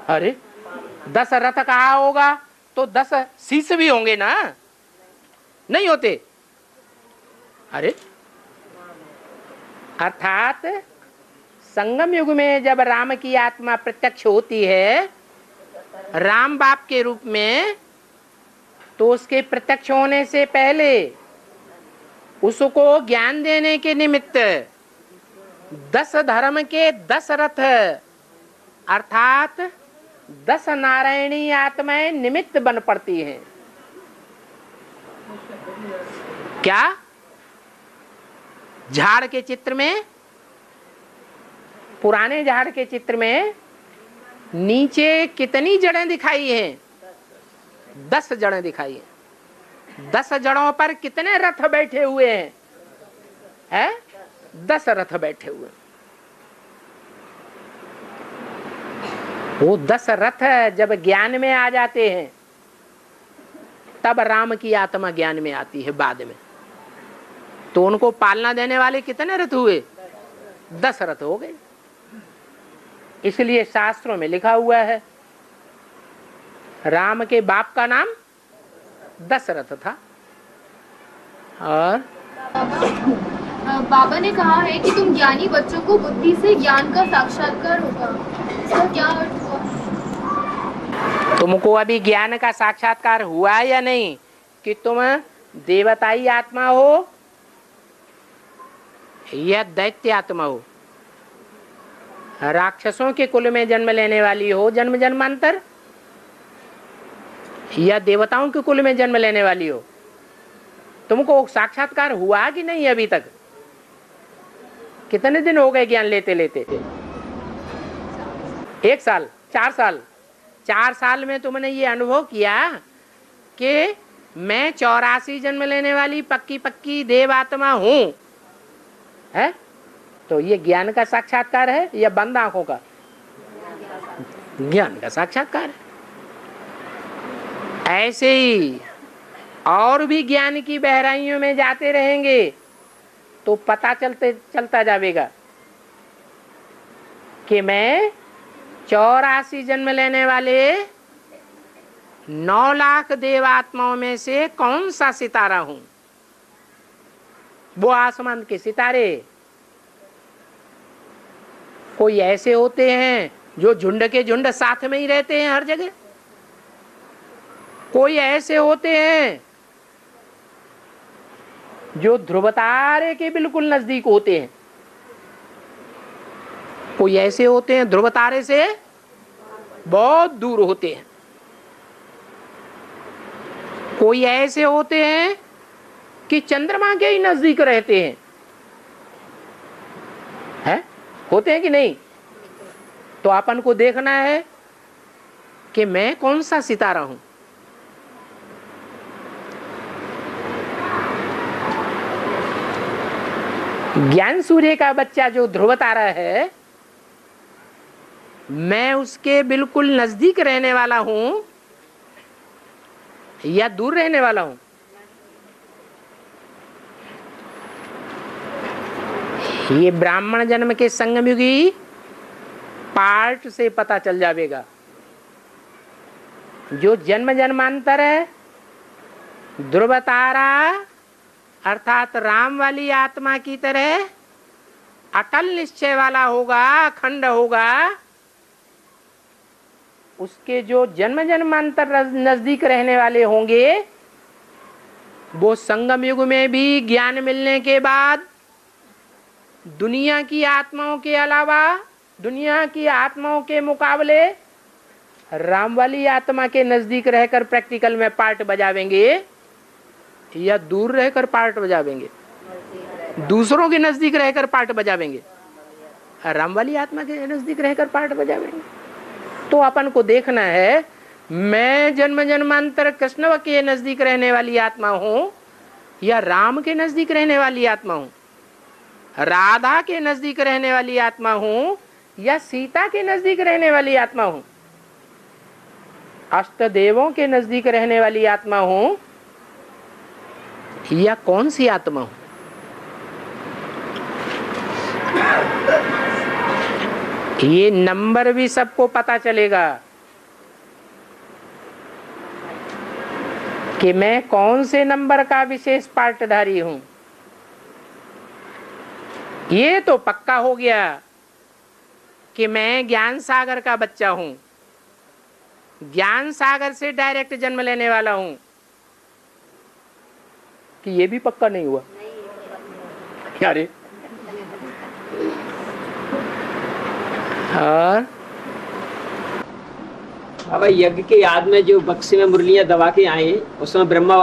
अरे 10 रथ कहा होगा तो 10 शीश भी होंगे ना, नहीं होते? अरे अर्थात संगम युग में जब राम की आत्मा प्रत्यक्ष होती है राम बाप के रूप में, तो उसके प्रत्यक्ष होने से पहले उसको ज्ञान देने के निमित्त 10 धर्म के 10 रथ अर्थात 10 नारायणी आत्माएं निमित्त बन पड़ती हैं। क्या झाड़ के चित्र में, पुराने झाड़ के चित्र में नीचे कितनी जड़ें दिखाई हैं? 10 जड़ें दिखाई हैं। 10 जड़ों पर कितने रथ बैठे हुए हैं? है 10 रथ बैठे हुए। वो 10 रथ जब ज्ञान में आ जाते हैं तब राम की आत्मा ज्ञान में आती है बाद में। तो उनको पालना देने वाले कितने रथ हुए? 10 रथ हो गए। इसलिए शास्त्रों में लिखा हुआ है राम के बाप का नाम दशरथ था। और बाबा ने कहा है कि तुम ज्ञानी बच्चों को बुद्धि से ज्ञान का साक्षात्कार होगा, इसका क्या अर्थ हुआ? तुमको अभी ज्ञान का साक्षात्कार हुआ या नहीं कि तुम देवताई आत्मा हो या दैत्य आत्मा हो? राक्षसों के कुल में जन्म लेने वाली हो जन्म जन्मांतर, या देवताओं के कुल में जन्म लेने वाली हो? तुमको साक्षात्कार हुआ कि नहीं अभी तक? कितने दिन हो गए ज्ञान लेते लेते? 1 साल, 4 साल? 4 साल में तुमने ये अनुभव किया कि मैं 84 जन्म लेने वाली पक्की पक्की देव आत्मा हूं, है? तो ये ज्ञान का साक्षात्कार है या बंद आंखों का? ज्ञान का साक्षात्कार है। ऐसे ही और भी ज्ञान की गहराइयों में जाते रहेंगे तो पता चलता जाएगा कि मैं 84 जन्म लेने वाले 9 लाख देवात्माओं में से कौन सा सितारा हूं। वो आसमान के सितारे कोई ऐसे होते हैं जो झुंड के झुंड साथ में ही रहते हैं हर जगह, कोई ऐसे होते हैं जो ध्रुव तारे के बिल्कुल नजदीक होते हैं, कोई ऐसे होते हैं ध्रुव तारे से बहुत दूर होते हैं, कोई ऐसे होते हैं कि चंद्रमा के ही नजदीक रहते हैं, है? होते हैं कि नहीं? तो अपन को देखना है कि मैं कौन सा सितारा हूं। ज्ञान सूर्य का बच्चा जो ध्रुव तारा है, मैं उसके बिल्कुल नजदीक रहने वाला हूं या दूर रहने वाला हूं? ये ब्राह्मण जन्म के संगमयुगी पार्ट से पता चल जाएगा। जो जन्म जन्मांतर है ध्रुव तारा अर्थात राम वाली आत्मा की तरह अटल निश्चय वाला होगा, अखंड होगा, उसके जो जन्म जन्मांतर नजदीक रहने वाले होंगे वो संगम युग में भी ज्ञान मिलने के बाद दुनिया की आत्माओं के अलावा, दुनिया की आत्माओं के मुकाबले राम वाली आत्मा के नजदीक रहकर प्रैक्टिकल में पार्ट बजावेंगे या दूर रहकर पार्ट बजावेंगे? दूसरों के नजदीक रहकर पार्ट बजावेंगे, राम वाली आत्मा के नजदीक रहकर पार्ट बजावेंगे। तो अपन को देखना है मैं जन्म जन्मांतर कृष्ण के नजदीक रहने वाली आत्मा हूं या राम के नजदीक रहने वाली आत्मा हूं, राधा के नजदीक रहने वाली आत्मा हूं या सीता के नजदीक रहने वाली आत्मा हूं, अष्ट देवों के नजदीक रहने वाली आत्मा हूं या कौन सी आत्मा हूं? ये नंबर भी सबको पता चलेगा कि मैं कौन से नंबर का विशेष पार्टधारी हूं। ये तो पक्का हो गया कि मैं ज्ञान सागर का बच्चा हूं, ज्ञान सागर से डायरेक्ट जन्म लेने वाला हूं। कि ये भी पक्का नहीं हुआ। अरे और बाबा यज्ञ के याद में जो बक्से में मुरलियां दबा के आए उसमें ब्रह्मा